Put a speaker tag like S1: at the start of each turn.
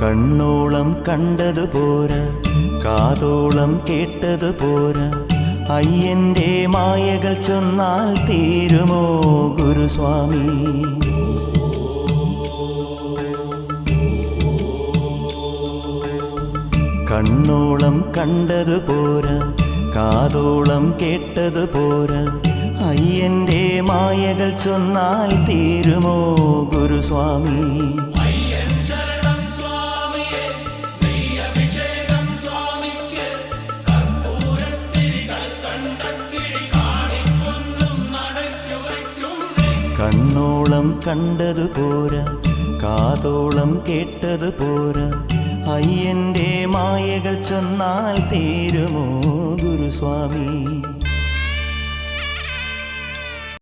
S1: കണ്ണോളം കണ്ടതുപോരാ, കാതോളം കേട്ടതുപോരാ, അയ്യന്റെ മായകൾ ചൊന്നാൽ തീരുമോ Guruswamy? കണ്ണോളം കണ്ടതുപോരാ, കാതോളം കേട്ടതുപോരാ, അയ്യന്റെ മായകൾ ചൊന്നാൽ തീരുമോ Guruswamy? കണ്ണോളം കണ്ടതുപോരാ, കാതോളം കേട്ടതുപോരാ, അയ്യന്റെ മായകൾ ചൊന്നാൽ തീരുമോ Guruswamy?